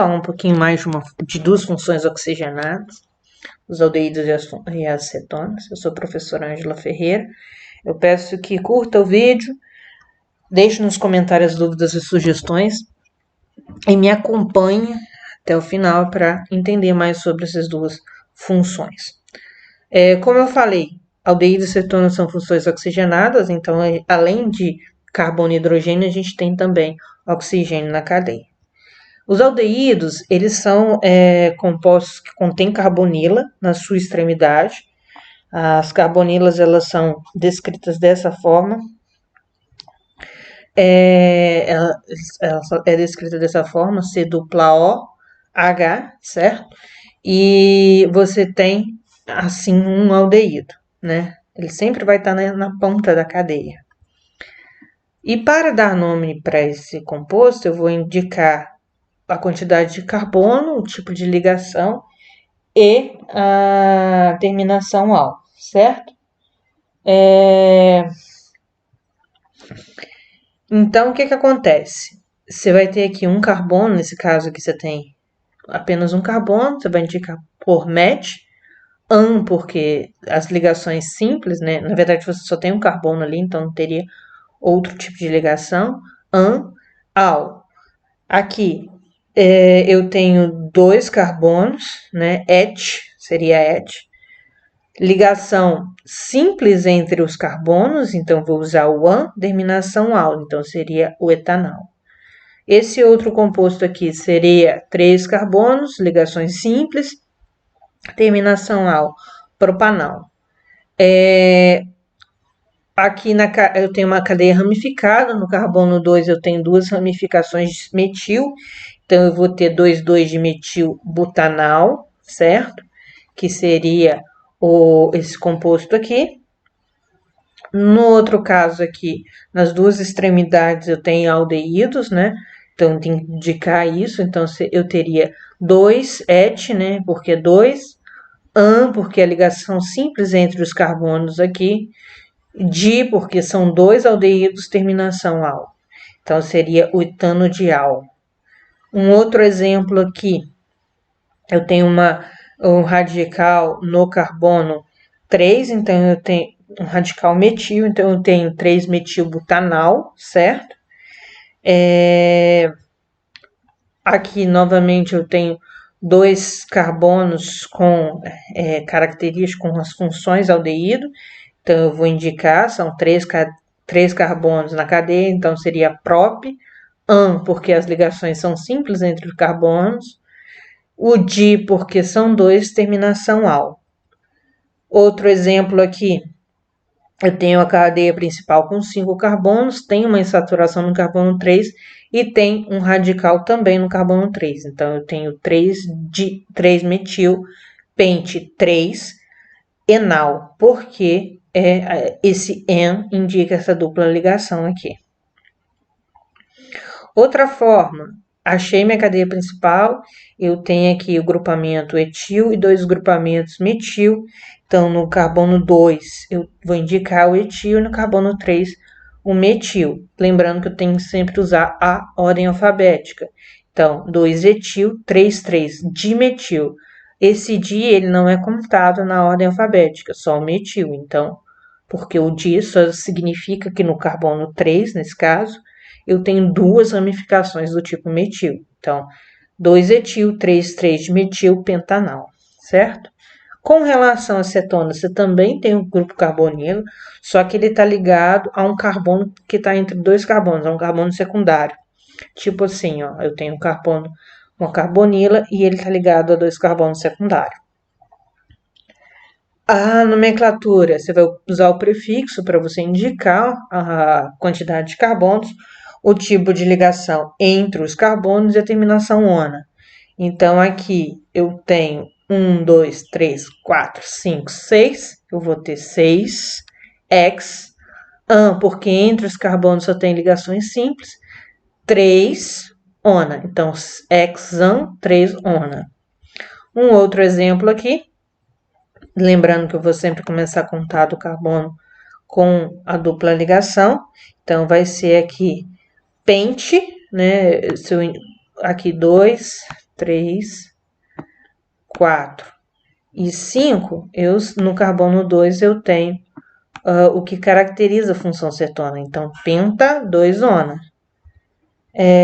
Falar um pouquinho mais de duas funções oxigenadas, os aldeídos e as cetonas. Eu sou a professora Ângela Ferreira. Eu peço que curta o vídeo, deixe nos comentários dúvidas e sugestões e me acompanhe até o final para entender mais sobre essas duas funções. Como eu falei, aldeídos e cetonas são funções oxigenadas, então além de carbono e hidrogênio, a gente tem também oxigênio na cadeia. Os aldeídos, eles são compostos que contêm carbonila na sua extremidade. As carbonilas, elas são descritas dessa forma. Ela é descrita dessa forma, C-O-H, certo? E você tem, assim, um aldeído, né? Ele sempre vai estar na ponta da cadeia. E para dar nome para esse composto, eu vou indicar a quantidade de carbono, o tipo de ligação e a terminação al, certo? Então, o que acontece? Você vai ter aqui um carbono, nesse caso aqui você tem apenas um carbono, você vai indicar por match, porque as ligações simples, né? Na verdade, você só tem um carbono ali, então não teria outro tipo de ligação, al. Aqui, eu tenho dois carbonos, né? Seria et. Ligação simples entre os carbonos, então vou usar o an, terminação al, então seria o etanal. Esse outro composto aqui seria 3 carbonos, ligações simples, terminação al, propanal. Aqui eu tenho uma cadeia ramificada, no carbono 2 eu tenho duas ramificações de metil, então eu vou ter 2,2 de metil butanal, certo? Que seria esse composto aqui. No outro caso aqui, nas duas extremidades eu tenho aldeídos, né? Então tem que indicar isso, então eu teria 2 et, né? Porque 2, porque é a ligação simples entre os carbonos aqui, di, porque são dois aldeídos, terminação al. Então, seria o etanodial. Um outro exemplo aqui, eu tenho um radical no carbono 3, então eu tenho um radical metil, então eu tenho 3-metilbutanal, certo? Aqui, novamente, eu tenho dois carbonos com características com as funções aldeído, então eu vou indicar, são três carbonos na cadeia, então seria prop, porque as ligações são simples entre os carbonos, o di, porque são dois, terminação al. Outro exemplo aqui, eu tenho a cadeia principal com 5 carbonos, tem uma insaturação no carbono 3 e tem um radical também no carbono 3. Então, eu tenho 3-metil pente 3 enal, porque esse en indica essa dupla ligação aqui. Outra forma, achei minha cadeia principal, eu tenho aqui o grupamento etil e dois grupamentos metil. Então, no carbono 2, eu vou indicar o etil e no carbono 3, o metil. Lembrando que eu tenho que sempre usar a ordem alfabética. Então, 2-etil, 3,3-dimetil. Esse di, ele não é contado na ordem alfabética, só o metil. Então, porque o di só significa que no carbono 3, nesse caso, eu tenho duas ramificações do tipo metil. Então, 2-etil, 3,3-metil pentanal, certo? Com relação à cetona, você também tem o grupo carbonilo, só que ele está ligado a um carbono que está entre dois carbonos, é um carbono secundário. Tipo assim, ó, eu tenho uma carbonila e ele está ligado a dois carbonos secundários. A nomenclatura, você vai usar o prefixo para você indicar a quantidade de carbonos, o tipo de ligação entre os carbonos e a terminação ona. Então, aqui eu tenho 1, 2, 3, 4, 5, 6. Eu vou ter 6 X, porque entre os carbonos só tem ligações simples. 3 ona. Então, Xan, 3 ona. Um outro exemplo aqui. Lembrando que eu vou sempre começar a contar do carbono com a dupla ligação. Então, vai ser aqui pente, né? Aqui 2, 3, 4 e 5, no carbono 2 eu tenho o que caracteriza a função cetona. Então, penta, 2-ona.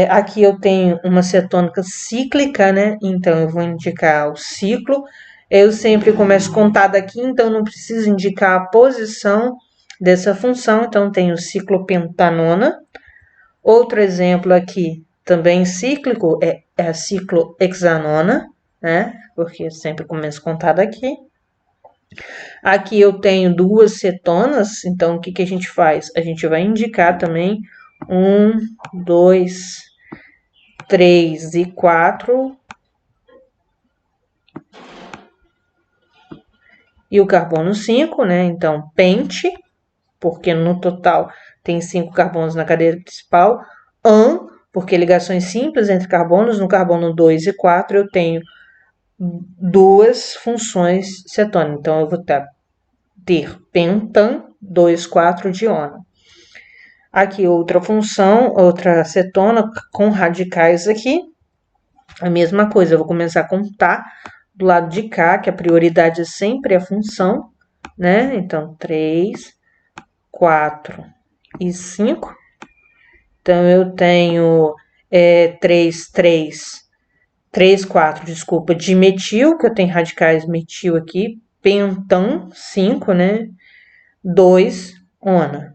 Aqui eu tenho uma cetônica cíclica, né? Então, eu vou indicar o ciclo. Eu sempre começo a contar daqui, então não preciso indicar a posição dessa função. Então, tenho ciclopentanona. Outro exemplo aqui, também cíclico, é a ciclohexanona, né? Porque eu sempre começo a contar daqui. Aqui eu tenho 2 cetonas, então o que a gente faz? A gente vai indicar também 1, 2, 3 e 4. E o carbono 5, né? Então, pente, porque no total tem 5 carbonos na cadeia principal. Porque ligações simples entre carbonos, no carbono 2 e 4 eu tenho 2 funções cetônicas. Então, eu vou ter pentan, 2, 4 diona. Aqui outra função, outra cetona com radicais aqui. A mesma coisa, eu vou começar a contar do lado de cá, que a prioridade é sempre a função, né? Então, 3, 4 e 5. Então, eu tenho 3, 4, desculpa, de metil, que eu tenho radicais metil aqui, pentan, 5, né? 2, ona.